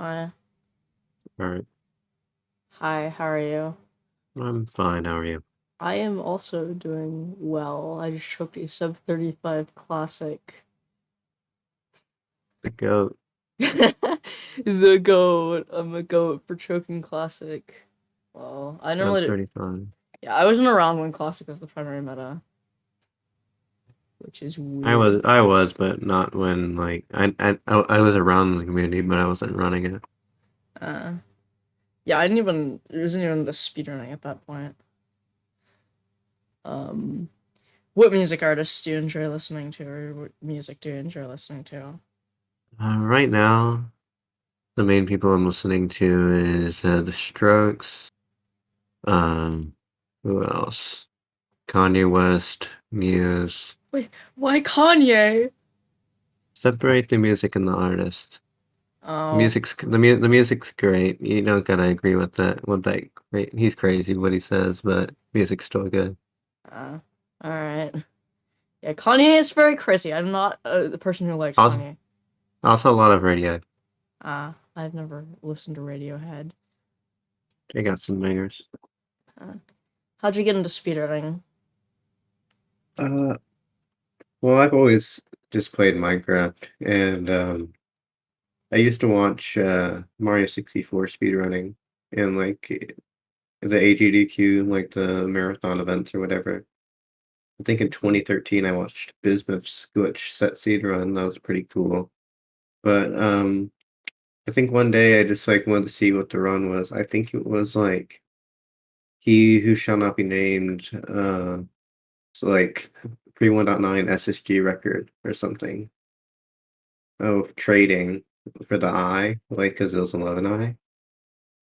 Hi. All right. Hi, how are you? I'm fine. How are you? I am also doing well. I just choked a sub 35 classic. The goat. The goat. I'm a goat for choking classic. Well, I I'm normally, 35. yeah, I wasn't around when classic was the primary meta, which is I weird. was, I was, but not when I was around the community, but I wasn't running it. Uh, yeah, it wasn't even the speedrunning at that point. Um, what music artists do you enjoy listening to, or what music do you enjoy listening to? Right now, the main people I'm listening to is The Strokes. Um, who else? Kanye West, Muse. Wait, why Kanye? Separate the music and the artist. Oh. The music's great. You don't gotta agree with that. With that, great. He's crazy what he says, but music's still good. All right. Yeah, Kanye is very crazy. I'm not the person who likes Also, Kanye. also a lot of radio. I've never listened to Radiohead. They got some bangers. Uh, how'd you get into speedrunning? Uh, well, I've always just played Minecraft, and I used to watch Mario 64 speedrunning and like the AGDQ, like the marathon events or whatever. I think in 2013 I watched Bismuth's Glitch set seed run. That was pretty cool. But I think one day I just like wanted to see what the run was. I think it was like He Who Shall Not Be Named, so like 3.1.9 SSG record or something. Of trading for the eye, like, because it was 11 eye.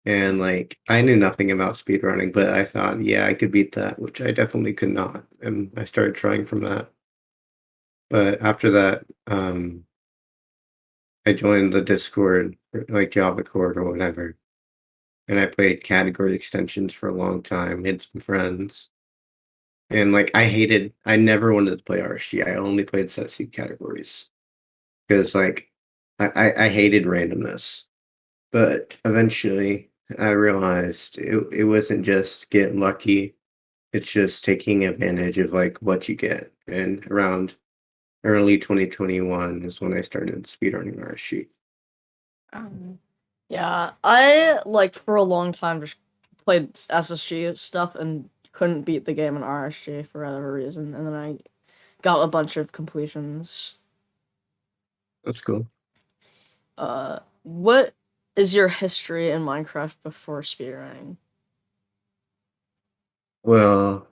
And like, I knew nothing about speedrunning, but I thought, yeah, I could beat that, which I definitely could not. And I started trying from that. But after that, I joined the Discord, like Java Cord or whatever. And I played category extensions for a long time, made some friends. And like, I never wanted to play RSG. I only played set seed categories because like, I hated randomness. But eventually, I realized it wasn't just get lucky, it's just taking advantage of, like, what you get, and around early 2021 is when I started speedrunning RSG. Um, yeah, I like for a long time just played SSG stuff and couldn't beat the game in RSG for whatever reason, and then I got a bunch of completions. That's cool. What is your history in Minecraft before speedrunning? Well,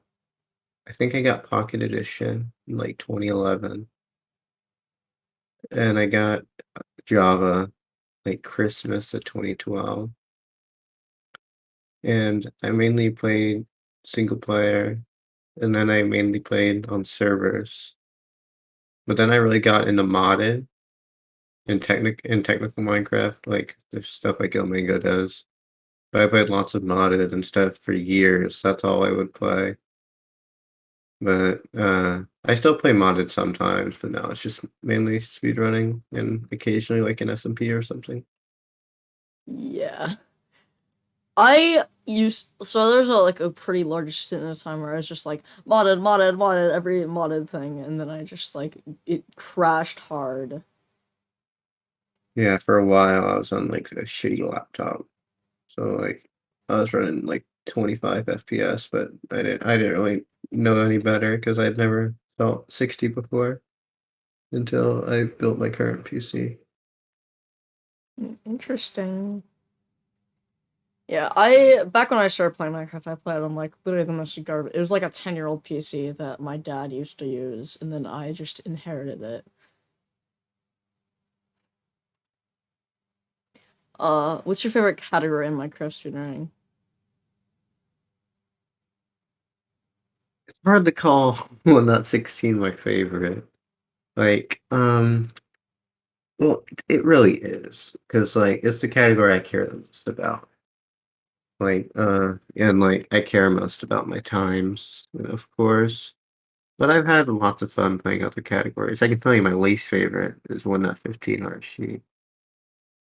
I think I got Pocket Edition in, like, 2011, and I got Java, like, Christmas of 2012, and I mainly played single player, and then I mainly played on servers. But then I really got into modded in technical Minecraft, like there's stuff like Mango does. But I played lots of modded and stuff for years. That's all I would play. But I still play modded sometimes, but now it's just mainly speedrunning and occasionally like an SMP or something. Yeah. I used so there's a pretty large stint in a time where I was just like modded every modded thing, and then I just like it crashed hard. Yeah, for a while I was on like a shitty laptop. So like I was running like 25 FPS, but I didn't really know any better because I'd never felt 60 before until I built my current PC. Interesting. Yeah, I back when I started playing Minecraft, I played on like literally the most garbage. It was like a 10-year-old PC that my dad used to use, and then I just inherited it. What's your favorite category in Minecraft speedrunning? It's hard to call 1.16 my favorite. Like, well, it really is because like it's the category I care the most about. Like, and like I care most about my times, of course. But I've had lots of fun playing other categories. I can tell you my least favorite is 1.15 RC.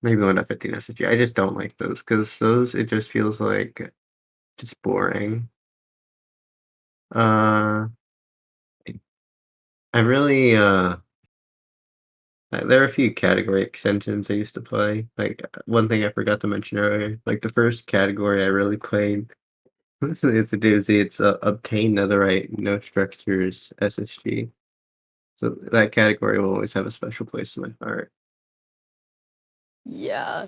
maybe 1.15 SSG. I just don't like those because those it just feels like just boring. Uh, I really there are a few category extensions I used to play. Like one thing I forgot to mention earlier, like the first category I really played. It's a doozy. It's obtain netherite, no structures, SSG. So that category will always have a special place in my heart. Yeah.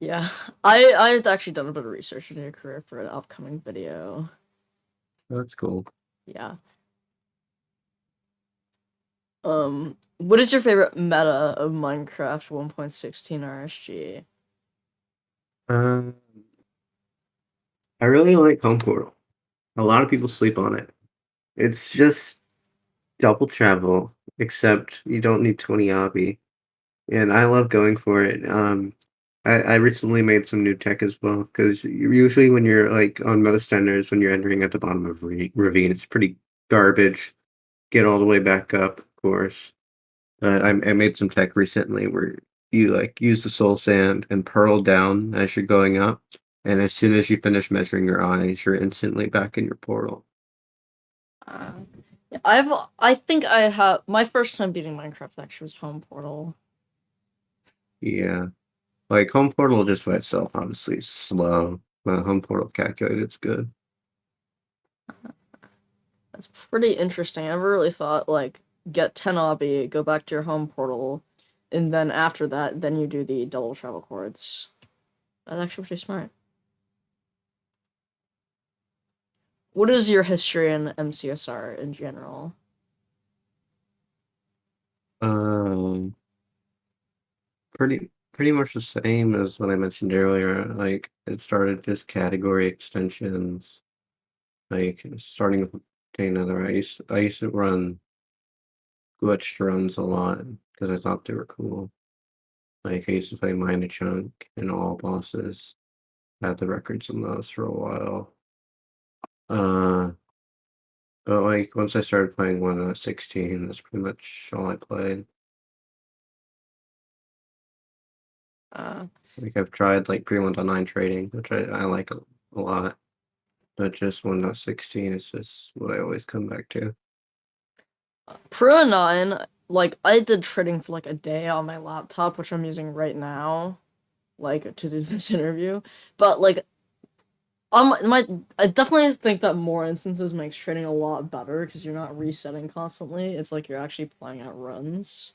Yeah. I've actually done a bit of research into your career for an upcoming video. That's cool. Yeah. What is your favorite meta of Minecraft 1.16 RSG? Um, I really like Home Portal. A lot of people sleep on it. It's just double travel, except you don't need 20 obby. And I love going for it. I recently made some new tech as well, because usually when you're like on most enders, when you're entering at the bottom of ravine, it's pretty garbage. Get all the way back up, of course. I made some tech recently where you like use the soul sand and pearl down as you're going up, and as soon as you finish measuring your eyes, you're instantly back in your portal. Uh, yeah, I think I have my first time beating Minecraft actually was Home Portal. Yeah. Like home portal just by itself, obviously is slow. But home portal calculated, it's good. That's pretty interesting. I never really thought like get 10 obby, go back to your Home Portal, and then after that, then you do the double travel chords. That's actually pretty smart. What is your history in MCSR in general? Um, pretty much the same as what I mentioned earlier. Like it started just category extensions, like starting with another. I used to run glitched runs a lot because I thought they were cool. Like I used to play Mine a Chunk and all bosses. Had the records on those for a while. Uh, but like once I started playing 1.16, that's pretty much all I played. Uh, Like I've tried like pre-1.9 trading, which I like a lot, but just 1.16 is just what I always come back to. Pro 9, like I did trading for like a day on my laptop, which I'm using right now, like to do this interview. But like my I definitely think that more instances makes trading a lot better because you're not resetting constantly. It's like you're actually playing out runs.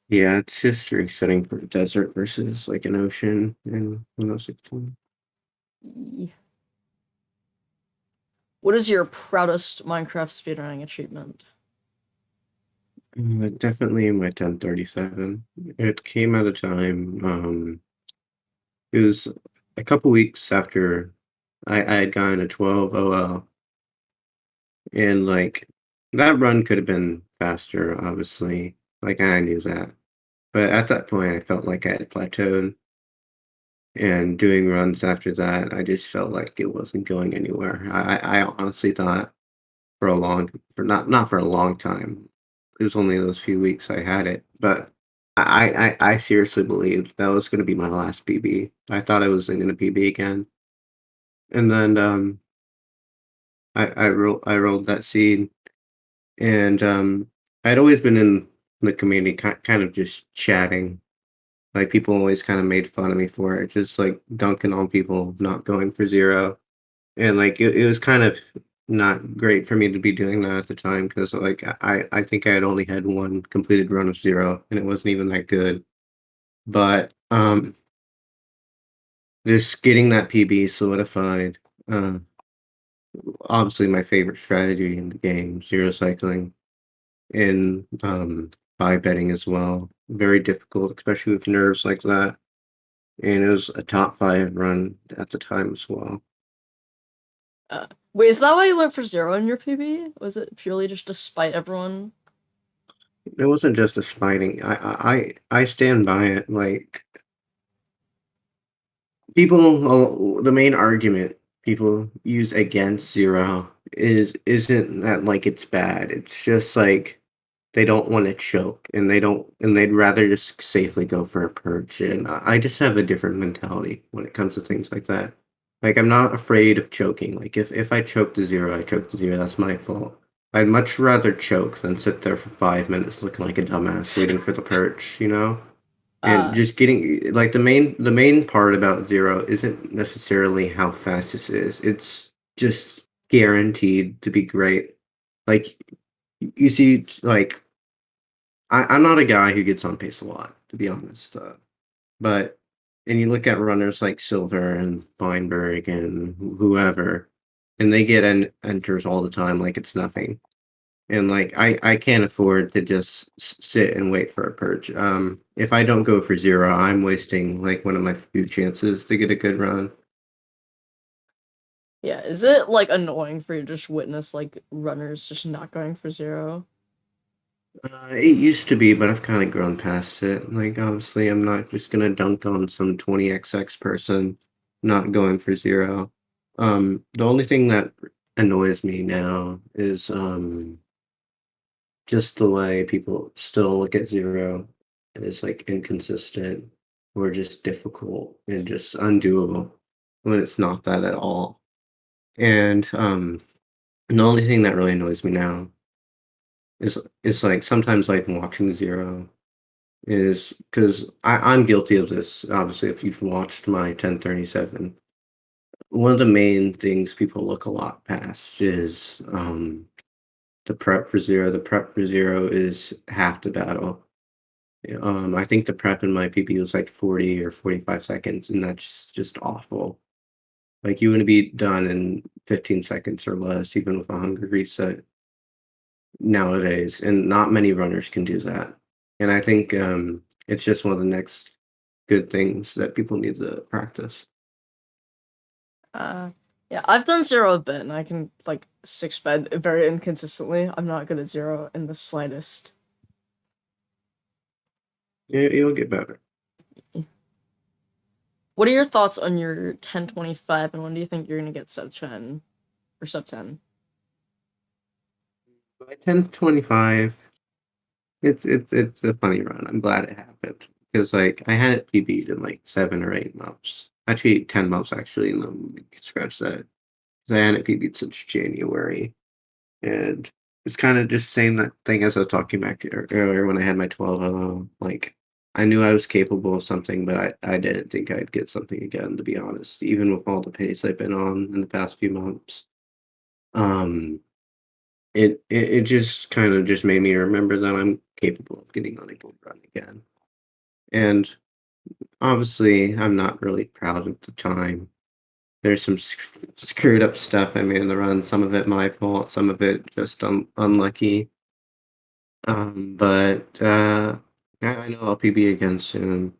Yeah, it's just resetting for desert versus like an ocean in 1.16. Ye- What is your proudest Minecraft speedrunning achievement? Definitely my 1037. It came at a time. It was a couple weeks after I had gotten a 12 OL, and like that run could have been faster, obviously. Like I knew that. But at that point, I felt like I had plateaued, and doing runs after that, I just felt like it wasn't going anywhere. I honestly thought for not for a long time. It was only those few weeks I had it, but I seriously believed that was going to be my last PB. I thought I wasn't going to PB again, and then I rolled that seed, and I'd always been in the community, kind of just chatting. Like people always kind of made fun of me for it, just like dunking on people, not going for zero. And like it was kind of not great for me to be doing that at the time because like I think I had only had one completed run of zero and it wasn't even that good. But just getting that PB solidified, uh, obviously my favorite strategy in the game, zero cycling and buy betting as well. Very difficult, especially with nerves like that. And it was a top five run at the time as well. Wait, is that why you went for zero in your PB? Was it purely just to spite everyone? It wasn't just a fighting. I stand by it. Like people, the main argument people use against zero isn't that like it's bad. It's just like they don't want to choke, and they'd rather just safely go for a purge. And I just have a different mentality when it comes to things like that. Like I'm not afraid of choking. Like if I choke to zero, I choke to zero. That's my fault. I'd much rather choke than sit there for 5 minutes looking like a dumbass waiting for the perch, you know? And Uh, just getting like the main part about zero isn't necessarily how fast this is. It's just guaranteed to be great. Like you see, like I'm not a guy who gets on pace a lot, to be honest. But and you look at runners like Silver and Feinberg and whoever, and they get enters all the time like it's nothing. And like I can't afford to just sit and wait for a purge. If I don't go for zero, I'm wasting like one of my few chances to get a good run. yeah, is it like annoying for you to just witness like runners just not going for zero? It used to be, but I've kind of grown past it. Like obviously, I'm not just gonna dunk on some 20xx person not going for zero. The only thing that annoys me now is just the way people still look at zero as like inconsistent or just difficult and just undoable when it's not that at all. And the only thing that really annoys me now is like sometimes like watching zero is because I'm guilty of this. Obviously, if you've watched my 1037, one of the main things people look a lot past is the prep for zero. The prep for zero is half the battle. I think the prep in my PP was like 40 or 45 seconds, and that's just awful. Like you want to be done in 15 seconds or less, even with a hunger reset nowadays, and not many runners can do that. And I think it's just one of the next good things that people need to practice. Uh, yeah, I've done zero a bit, and I can like six bed very inconsistently. I'm not good at zero in the slightest. You'll get better. What are your thoughts on your 1025, and when do you think you're gonna get sub 10 or sub 10? By 10:25, it's a funny run. I'm glad it happened because like I had it PB'd in like 7 or 8 months. Actually, 10 months actually, and then we can scratch that. 'Cause I hadn't PB'd since January. And it's kind of just same that thing as I was talking about earlier when I had my 12 like I knew I was capable of something, but I didn't think I'd get something again, to be honest, even with all the pace I've been on in the past few months. Um, it just kind of just made me remember that I'm capable of getting on a good run again. And obviously, I'm not really proud at the time. There's some screwed up stuff I made in the run. Some of it my fault, some of it just unlucky. But I know I'll PB again soon.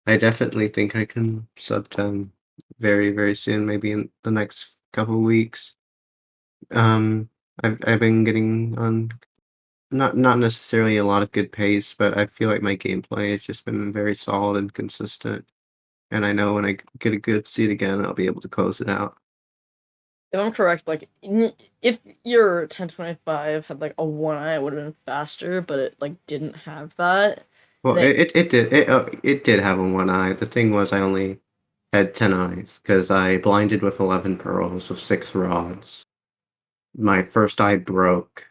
I definitely think I can sub 10 very, very soon, maybe in the next couple of weeks. Um, I've been getting on not necessarily a lot of good pace, but I feel like my gameplay has just been very solid and consistent. And I know when I get a good seat again, I'll be able to close it out. If I'm correct, like if your 1025 had like a one eye, it would have been faster, but it like didn't have that. Well, And it, it did have a one eye. The thing was, I only had 10 eyes because I blinded with 11 pearls with 6 rods. My first eye broke,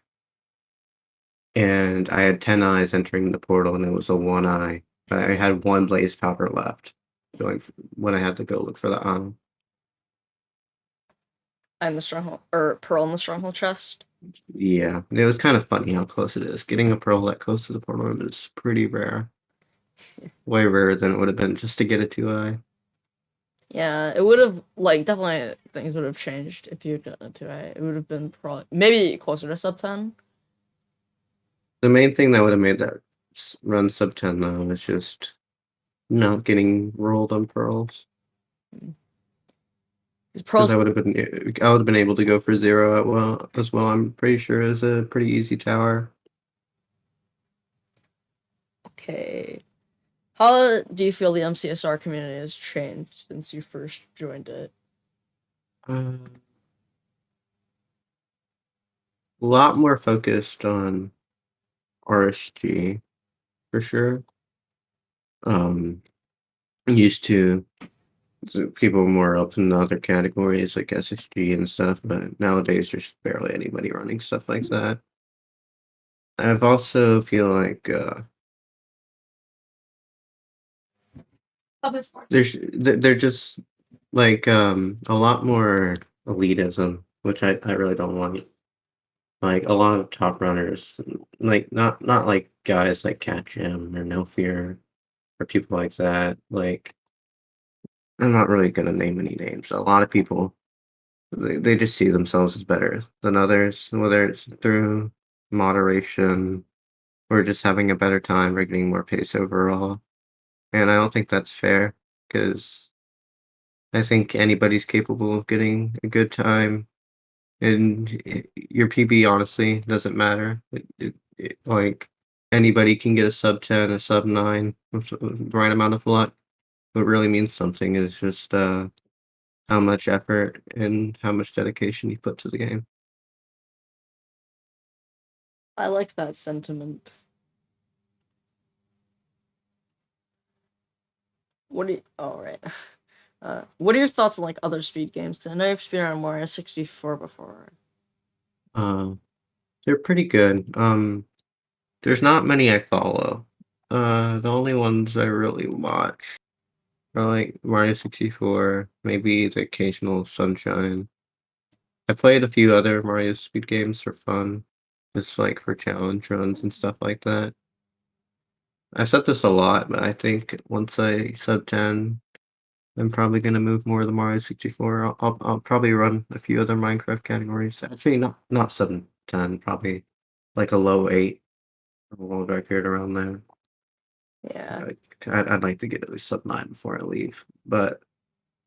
and I had 10 eyes entering the portal, and it was a one eye. I had one blaze powder left when I had to go look for the and the stronghold or pearl in the stronghold chest. Yeah, it was kind of funny how close it is. Getting a pearl that close to the portal room is pretty rare. Way rarer than it would have been just to get a 2 eye. Yeah, it would have like definitely things would have changed if you'd done it today. It would have been probably maybe closer to sub 10. The main thing that would have made that run sub 10 though is just not getting rolled on pearls. Because Because pearls, I would have been able to go for zero at well as well. I'm pretty sure is a pretty easy tower. okay. How do you feel the MCSR community has changed since you first joined it? A lot more focused on RSG for sure. Um, used to people more up in other categories like SSG and stuff, but nowadays there's barely anybody running stuff like that. I've also feel like Oh, this part. they're just like a lot more elitism, which I really don't want. Like a lot of top runners, like not like guys like Catch Him or No Fear or people like that. Like I'm not really gonna name any names. A lot of people they just see themselves as better than others, whether it's through moderation or just having a better time or getting more pace overall. And I don't think that's fair because I think anybody's capable of getting a good time, and your PB honestly doesn't matter. Like anybody can get a sub 10, a sub 9 with the right amount of luck. What really means something is just how much effort and how much dedication you put to the game. I like that sentiment. What do you? Oh, right. What are your thoughts on like other speed games? 'Cause I know you've speedrun Mario 64 before. Uh, they're pretty good. There's not many I follow. The only ones I really watch are like Mario 64, maybe the occasional Sunshine. I played a few other Mario Speed games for fun, just like for challenge runs and stuff like that. I've said this a lot, but I think once I sub 10, I'm probably gonna move more to the Mario 64. I'll probably run a few other Minecraft categories. Actually, not sub 10, probably like a low 8, a world record around there. Yeah, I'd like to get at least sub 9 before I leave, but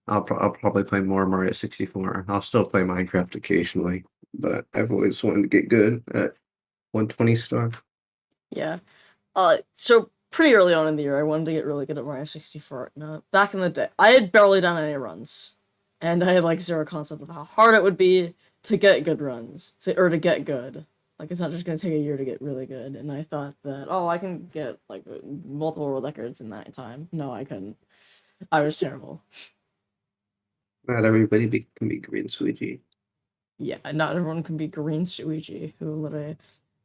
I'll probably play more Mario 64. I'll still play Minecraft occasionally, but I've always wanted to get good at 120 star. yeah. So pretty early on in the year, I wanted to get really good at Mario 64. No, back in the day, I had barely done any runs, and I had like zero concept of how hard it would be to get good runs, or to get good. Like it's not just gonna take a year to get really good. And I thought that, oh, I can get like multiple world records in that time. No, I couldn't. I was terrible. Not everybody can be Green Luigi. Yeah, not everyone can be Green Suigi, who literally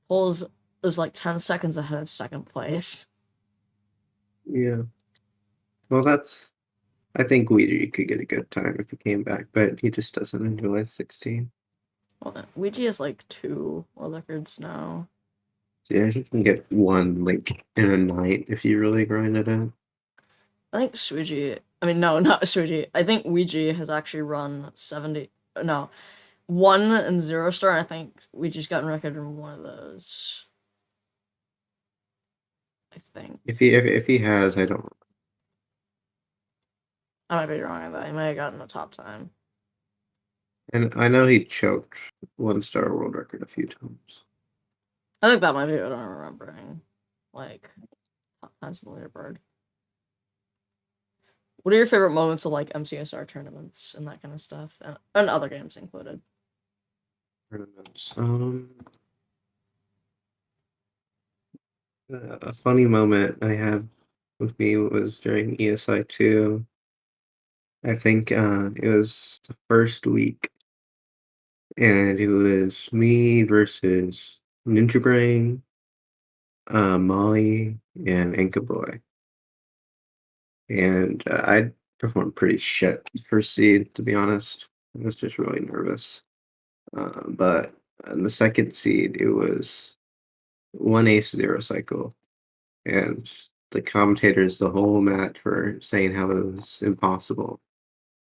pulls is like 10 seconds ahead of second place. Yeah. Well, I think Luigi could get a good time if he came back, but he just doesn't enjoy 16. Well, Ouija has like two world records now. So yeah, he can get one like in a night if you really grind it out. I think Suiji. I mean, no, not Suiji. I think Ouija has actually run 70. No, 1 and 0 star. I think Ouija's gotten record in one of those. I think. If he has, I don't. I might be wrong about that. He might have gotten a top time. And I know he choked 1 star world record a few times. I think that might be what I'm remembering. Like, top times in the leaderboard. What are your favorite moments of like MCSR tournaments and that kind of stuff? And other games included? Tournaments. A funny moment I have with me was during ESI 2. I think it was the first week, and it was me versus Ninja Brain, Molly, and Anka Boy. And I performed pretty shit first seed, to be honest. I was just really nervous. But in the second seed, it was one ace 0 cycle, and the commentators the whole match were saying how it was impossible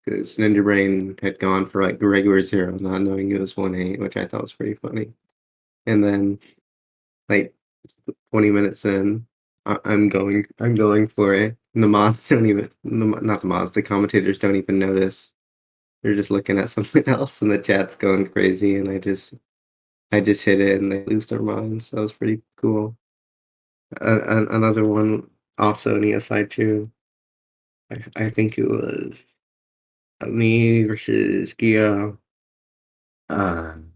because Ninja Brain had gone for like regular 0, not knowing it was 1-8, which I thought was pretty funny. And then like 20 minutes in, I'm going for it. And the mods don't even, not the mods, the commentators don't even notice. They're just looking at something else, and the chat's going crazy. And I just hit it, and they lose their minds. That was pretty cool. Another one, also in ESI 2. I think it was me versus Gia, and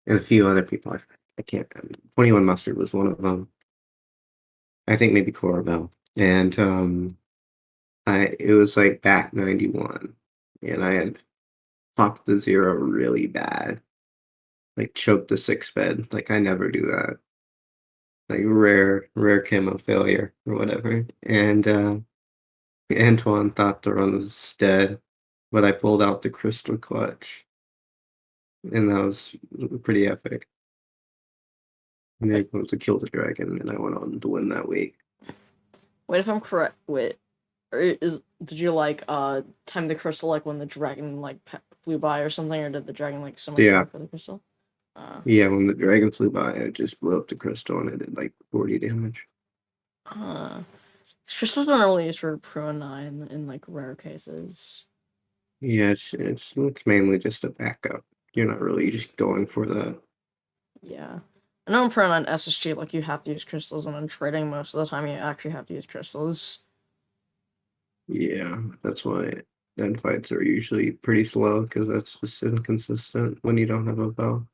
a few other people. I can't. 21 mustard was one of them. I think maybe chlorophyll. And I it was like back 91, and I had popped the zero really bad, like choked the six bed. Like I never do that. Like rare camo failure or whatever. And Antoine thought the run was dead, but I pulled out the crystal clutch, and that was pretty epic. And I Wait, was to kill the dragon, and I went on to win that week. wait if I'm correct. Wait, is did you like time the crystal like when the dragon like flew by or something, or did the dragon like suddenly Yeah, die for the crystal? Uh, yeah. When the dragon flew by, I just blew up the crystal, and I did like 40 damage. uh, crystals are only used for Pro 9 in like rare cases. Yeah, it's mainly just a backup. You're not really just going for the. Yeah. I know in Pro 9 SSG, like you have to use crystals, and in trading most of the time you actually have to use crystals. Yeah, that's why end fights are usually pretty slow because that's just inconsistent when you don't have a bow.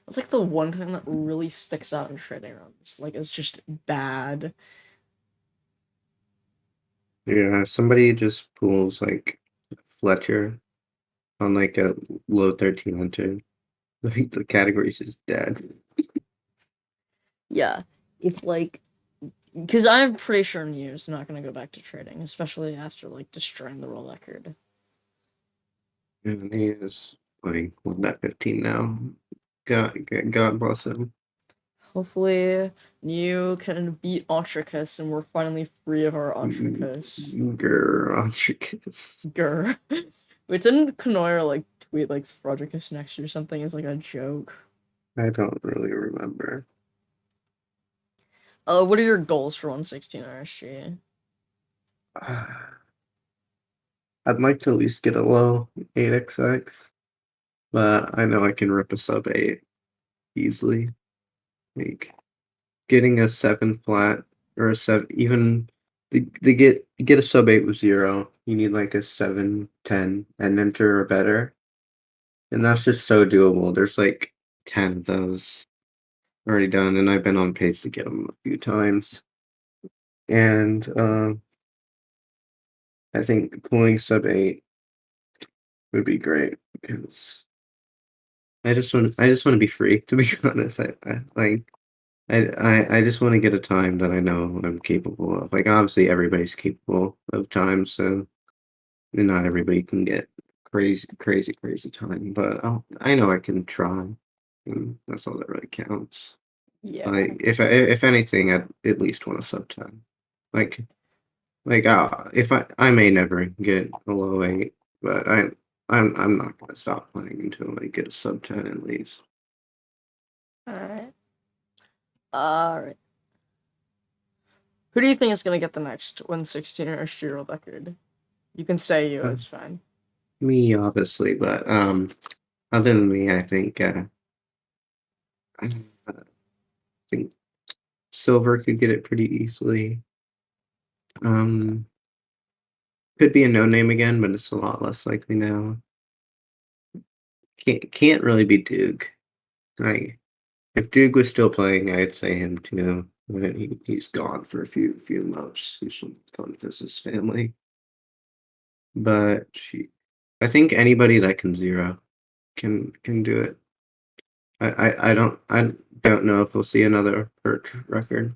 That's like the one thing that really sticks out in trading runs. Like it's just bad. Yeah, if somebody just pulls like Fletcher on like a low 13 hunter, like the category's just dead. Yeah. If like because I'm pretty sure New's not gonna go back to trading, especially after like destroying the world record. And he is playing 1.15 now. God bless him. Hopefully New can beat Otricus and we're finally free of our Otricus. Grr, Grr. Wait, didn't Kanoir like tweet like Frodricus next year or something as like a joke? I don't really remember. What are your goals for 116 RSG? I'd like to at least get a low 8XX, but I know I can rip a sub 8 easily. Like getting a 7 flat or a 7, even to get a sub 8 with 0, you need like a 7, 10, and enter or better. And that's just so doable. There's like 10 of those already done, and I've been on pace to get them a few times. And I think pulling sub 8 would be great because I just want to be free, to be honest. I like I just want to get a time that I know I'm capable of. Like obviously everybody's capable of time, so not everybody can get crazy time. But I know I can try, and that's all that really counts. Yeah. Like if anything, I'd at least want a sub 10. Like if I may never get a low 8, but I'm not gonna stop playing until I get a sub 10 at least. Alright. Alright. Who do you think is gonna get the next 116 RSG world record? You can say you, Uh, it's fine. Me obviously, but other than me, I think Silver could get it pretty easily. Um, could be a no name again, but it's a lot less likely now. Can't really be Duke. Like if Duke was still playing, I'd say him too. But he's gone for a few months. He's gone to visit his family. But I think anybody that can zero can do it. I don't know if we'll see another Perch record,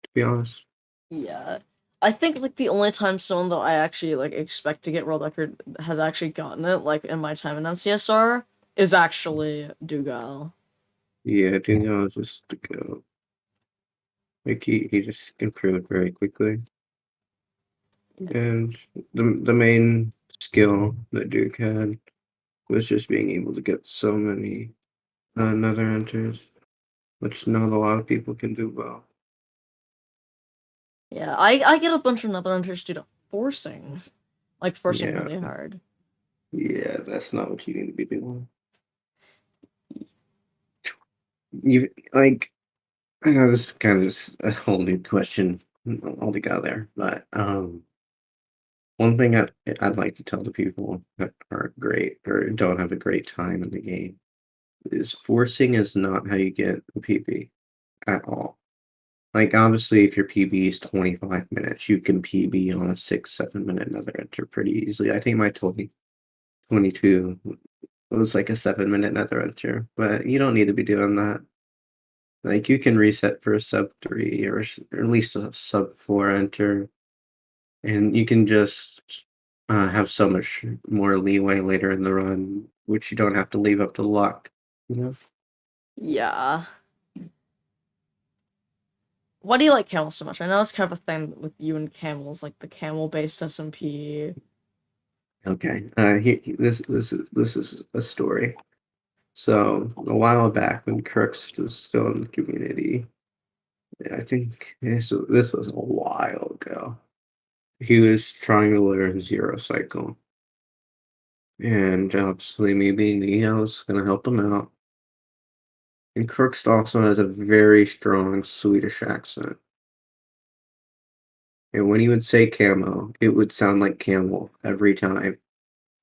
to be honest. Yeah. I think like the only time someone that I actually like expect to get world record has actually gotten it, like in my time in MCSR, is actually Dougal. Yeah, Daniel is just to go. Like he just improved very quickly. And the main skill that Duke had was just being able to get so many nether enters, which not a lot of people can do well. Yeah, I get a bunch of Nether Hunters due to forcing. Like forcing Yeah, really hard. yeah, that's not what you need to be doing. You like I know this is kind of just a whole new question altogether, but one thing I'd like to tell the people that aren't great or don't have a great time in the game is forcing is not how you get a PB at all. Like, obviously, if your PB is 25 minutes, you can PB on a 6-7 minute nether enter pretty easily. I think my 22 was like a 7 minute nether enter, but you don't need to be doing that. Like, you can reset for a sub 3 or at least a sub 4 enter, and you can just have so much more leeway later in the run, which you don't have to leave up to luck, you know? Yeah. Why do you like camels so much? I know it's kind of a thing with you and camels, like the camel-based SMP. Okay. This is a story. So a while back, when Crooks was still in the community, I think this was a while ago. He was trying to learn Zero Cycle, and obviously, me being me, I was gonna help him out. And Crooks also has a very strong Swedish accent, and when he would say camo, it would sound like camel every time.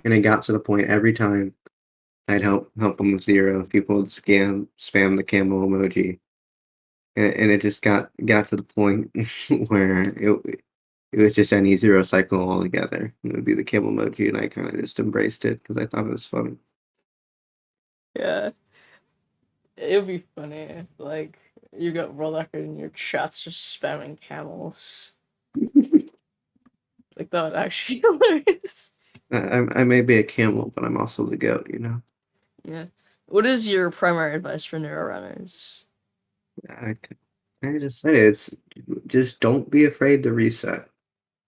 And it got to the point every time I'd help him with Zero, people would spam the camo emoji, and it just got to the point where it was just any Zero Cycle altogether. It would be the camo emoji, and I kind of just embraced it because I thought it was funny. Yeah. It would be funny. Like, you got World Record in your chats just spamming camels. Like, that would actually be hilarious. I may be a camel, but I'm also the goat, you know? Yeah. What is your primary advice for neuro runners? I, I just say it's just don't be afraid to reset.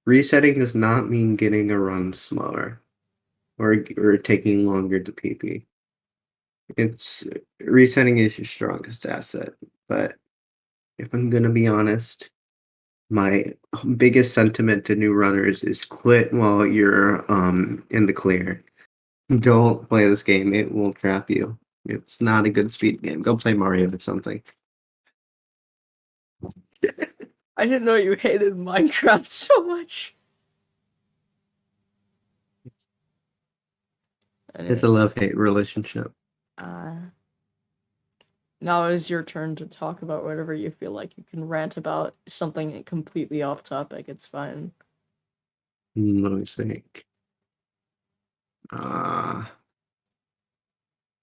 Resetting does not mean getting a run slower or taking longer to PP. It's resetting is your strongest asset. But if I'm gonna be honest, my biggest sentiment to new runners is quit while you're in the clear. Don't play this game, it will trap you. It's not a good speed game. Go play Mario or something. I didn't know you hated Minecraft so much. It's a Anyway, love-hate relationship. uh, now it is your turn to talk about whatever you feel like. You can rant about something completely off topic. It's fine. Let me think. Uh,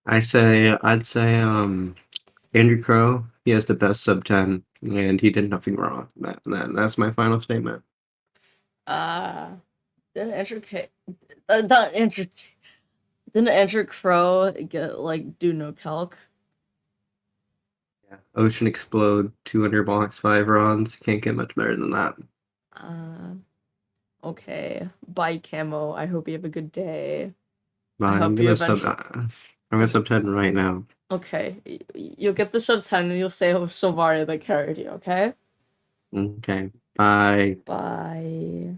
I'd say Andrew Crow, he has the best sub 10 and he did nothing wrong. That's my final statement. Uh, didn't Andrew K. Not Andrew. Didn't Andrew Crow get like do no calc? Yeah. Ocean Explode, 200 blocks, 5 runs. Can't get much better than that. Uh, okay. Bye, Camo. I hope you have a good day. I But hope you eventually. I'm gonna sub 10 right now. Okay, you'll get the sub 10 and you'll say it was Silvaria that carried you. Okay. Okay. Bye. Bye.